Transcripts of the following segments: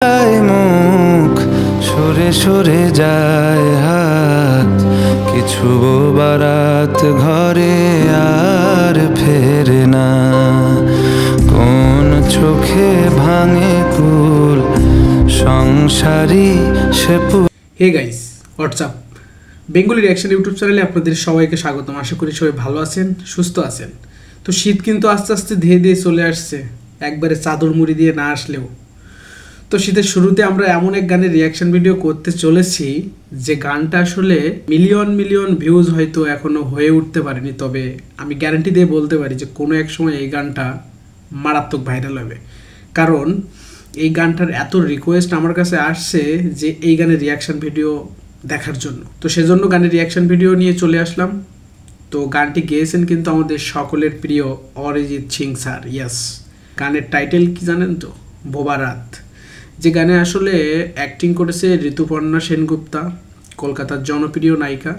মুখ সরে সরে যায় হাত, কিছু বারাত ঘরে আর ফেরে না। কোন চোখে ভাঙে কুল সংসারী সে। Hey guys, what's up, Bengali reaction YouTube চ্যানেলে আপনাদের সবাইকে স্বাগতম। আশা করি সবাই ভালো আছেন, সুস্থ আছেন। তো শীত কিন্তু আস্তে আস্তে ধীরে ধীরে চলে আসছে, একবারে চাদর মুড়ি দিয়ে না আসলেও। তো শীতের শুরুতে আমরা এমন এক গানের রিয়াকশন ভিডিও করতে চলেছি যে গানটা আসলে মিলিয়ন মিলিয়ন ভিউজ হয়তো এখনো হয়ে উঠতে পারেনি, তবে আমি গ্যারান্টি দিয়ে বলতে পারি যে কোনো এক সময় এই গানটা মারাত্মক ভাইরাল হবে। কারণ এই গানটার এত রিকোয়েস্ট আমার কাছে আসছে যে এই গানের রিয়াকশন ভিডিও দেখার জন্য। তো সেজন্য গানের রিয়াকশন ভিডিও নিয়ে চলে আসলাম। তো গানটি গেয়েছেন কিন্তু আমাদের সকলের প্রিয় অরিজিৎ সিং স্যার। ইয়াস, গানের টাইটেল কি জানেন তো? বোবা রাত। যে গানে আসলে অ্যাক্টিং করেছে ঋতুপর্ণা সেনগুপ্তা, কলকাতার জনপ্রিয় নায়িকা,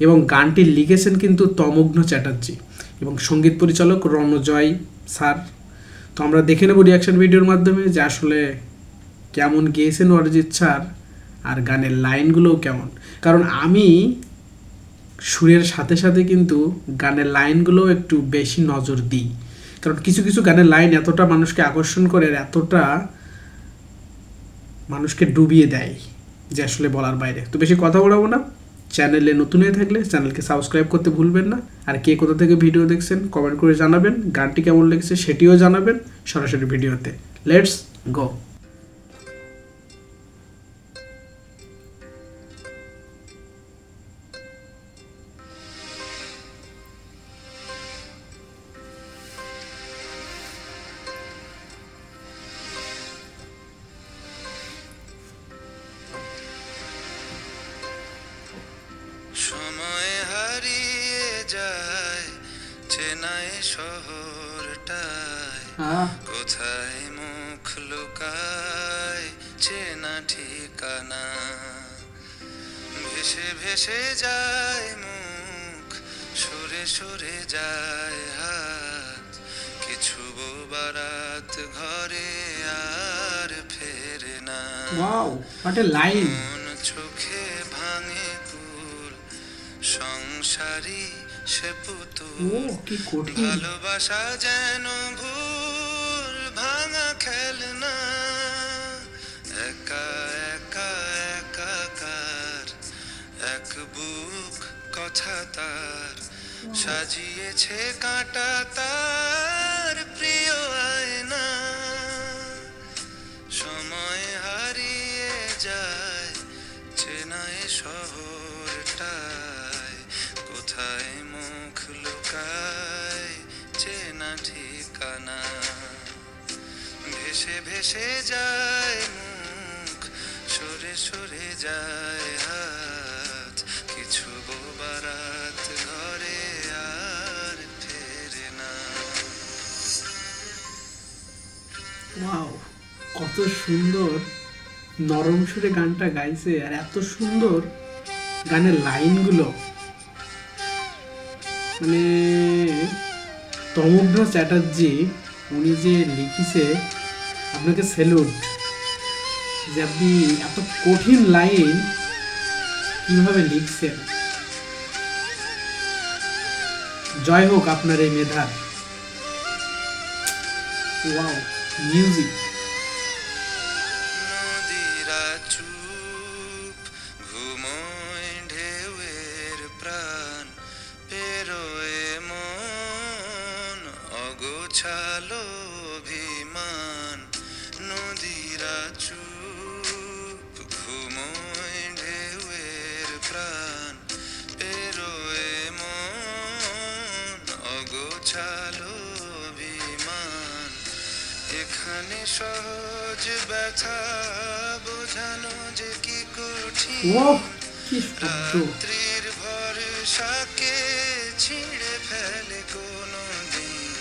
এবং গানটি লিখেছেন কিন্তু তমগ্ন চ্যাটার্জি এবং সঙ্গীত পরিচালক রণজয় স্যার। তো আমরা দেখে নেব রিয়াকশন ভিডিওর মাধ্যমে যে আসলে কেমন গেয়েছেন অরিজিৎ স্যার, আর গানের লাইনগুলোও কেমন। কারণ আমি সুরের সাথে সাথে কিন্তু গানের লাইনগুলোও একটু বেশি নজর দিই, কারণ কিছু কিছু গানের লাইন এতটা মানুষকে আকর্ষণ করে, এতটা মানুষকে ডুবিয়ে দেয় যে আসলে বলার বাইরে। তো বেশি কথা বলবো না, চ্যানেলে নতুন হয়ে থাকলে চ্যানেলকে সাবস্ক্রাইব করতে ভুলবেন না। আর কে কোথা থেকে ভিডিও দেখছেন কমেন্ট করে জানাবেন, গানটি কেমন লেগেছে সেটিও জানাবেন সরাসরি ভিডিওতে। Let's go. সময় হারিয়ে যায় চেনাই শহরটায়, কোথায় মুখ লুকায় চেনা ঠিকানা। ভেসে ভেসে যায় মুখ, সরে সরে যায় হাত, কিছু বারাত ঘরে আর ফেরে না। Wow, what a line! চোখে ভাঙে কুল সংসারী সে পুতুল, ভালোবাসা যেন ভুল ভাঙা খেলনা। একা একা একাকার এক বুক কথা তার, সাজিয়েছে কাঁটা তার প্রিয় আয়না। সময় হারিয়ে যায় চেনাই শহরটায়, কোথায় মুখ লুকায় চেনা ঠিকানা। ভেসে ভেসে যায় মুখ, সরে সরে যায় হাত, কিছু বারাত ঘরে আর ফেরে না। ওয়াও, কত সুন্দর নরম সুরে গানটা গাইছে, আর এত সুন্দর গানের লাইনগুলো। মানে তমগ্ন চ্যাটার্জি উনি যে লিখিছে, আপনাকে স্যালুট যে আপনি এত কঠিন লাইন কিভাবে লিখছেন। জয় হোক আপনার এই মেধার। Wow, music. নদীরা চুপ ঘুমোয় ঢেউয়ের প্রাণ, পেরোয় মন অগোছালো অভিমান। নদীরা চুপ ঘুমোয় ঢেউয়ের প্রাণ, পেরোয় মন অগোছালো অভিমান। এখানে সহজ ব্যথা বোঝানো যে কি কঠিন, রাত্রির ভরসাকে ছিঁড়ে ফেলে কোনো দিন।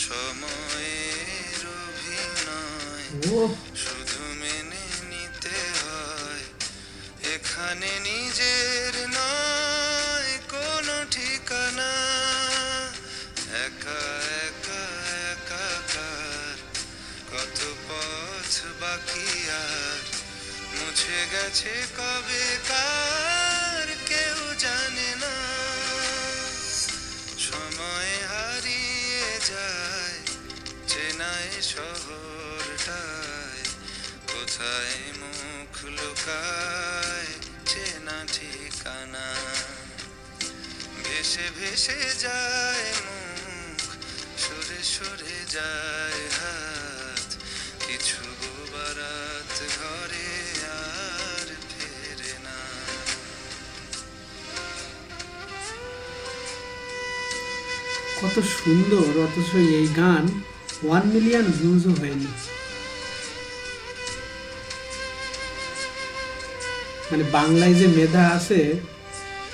সময়ের অভিনয় শুধু মেনে নিতে হয়, এখানে নিজের নয় কোনো ঠিকানা। একা একা একাকার কত পথ বাকি আর এসে গেছে কবে কার কেউ জানে না, সময় হারিয়ে যায় চেনাই শহরটায়, কোথায় মুখ লুকায় চেনা ঠিকানা, ভেসে ভেসে যায় মুখ, সরে সরে যায় হাত, কিছু বারাত ঘরে আর ফেরে না। কত সুন্দর, অথচ এই গান 1 মিলিয়ন ভিউজও হয়নি। মানে বাংলায় যে মেধা আছে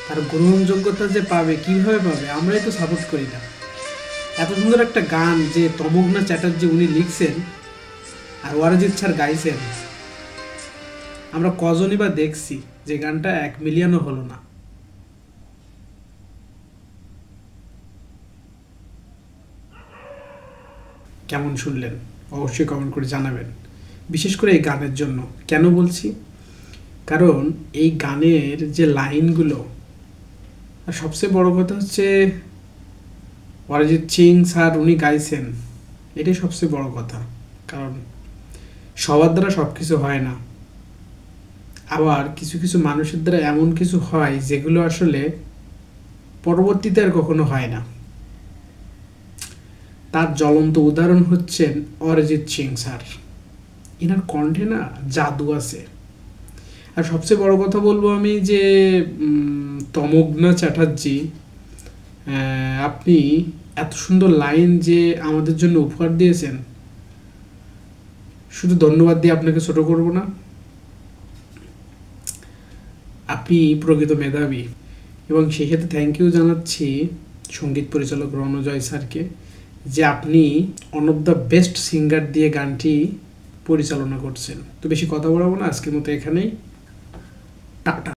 তার গ্রহণযোগ্যতা যে পাবে, কিভাবে পাবে? আমরাই তো সাপোর্ট করি না। এত সুন্দর একটা গান যে তমগ্না চ্যাটার্জি উনি লিখছেন আর অরিজিৎ স্যার গাইছেন, আমরা কজনই বা দেখছি যে গানটা 1 মিলিয়নও হলো না। কেমন শুনলেন অবশ্যই কমেন্ট করে জানাবেন, বিশেষ করে এই গানের জন্য। কেন বলছি? কারণ এই গানের যে লাইনগুলো, আর সবচেয়ে বড় কথা হচ্ছে অরিজিৎ সিং স্যার উনি গাইছেন, এটাই সবচেয়ে বড় কথা। কারণ সবার দ্বারা সব কিছু হয় না, আবার কিছু কিছু মানুষের দ্বারা এমন কিছু হয় যেগুলো আসলে পরবর্তীতে আর কখনো হয় না। তার জ্বলন্ত উদাহরণ হচ্ছেন অরিজিৎ সিং স্যার। এনার কণ্ঠে না জাদু আছে। আর সবচেয়ে বড় কথা বলবো আমি যে তমগ্না চ্যাটার্জি, আপনি এত সুন্দর লাইন যে আমাদের জন্য উপহার দিয়েছেন, শুধু ধন্যবাদ দিয়ে আপনাকে ছোট করব না। আপনি প্রকৃত মেধাবী, এবং সেই সাথে থ্যাংক ইউ জানাচ্ছি সঙ্গীত পরিচালক রণজয় স্যারকে, যে আপনি one of the best singer দিয়ে গানটি পরিচালনা করছেন। তো বেশি কথা বলবো না, আজকের মতো এখানেই, টাটা।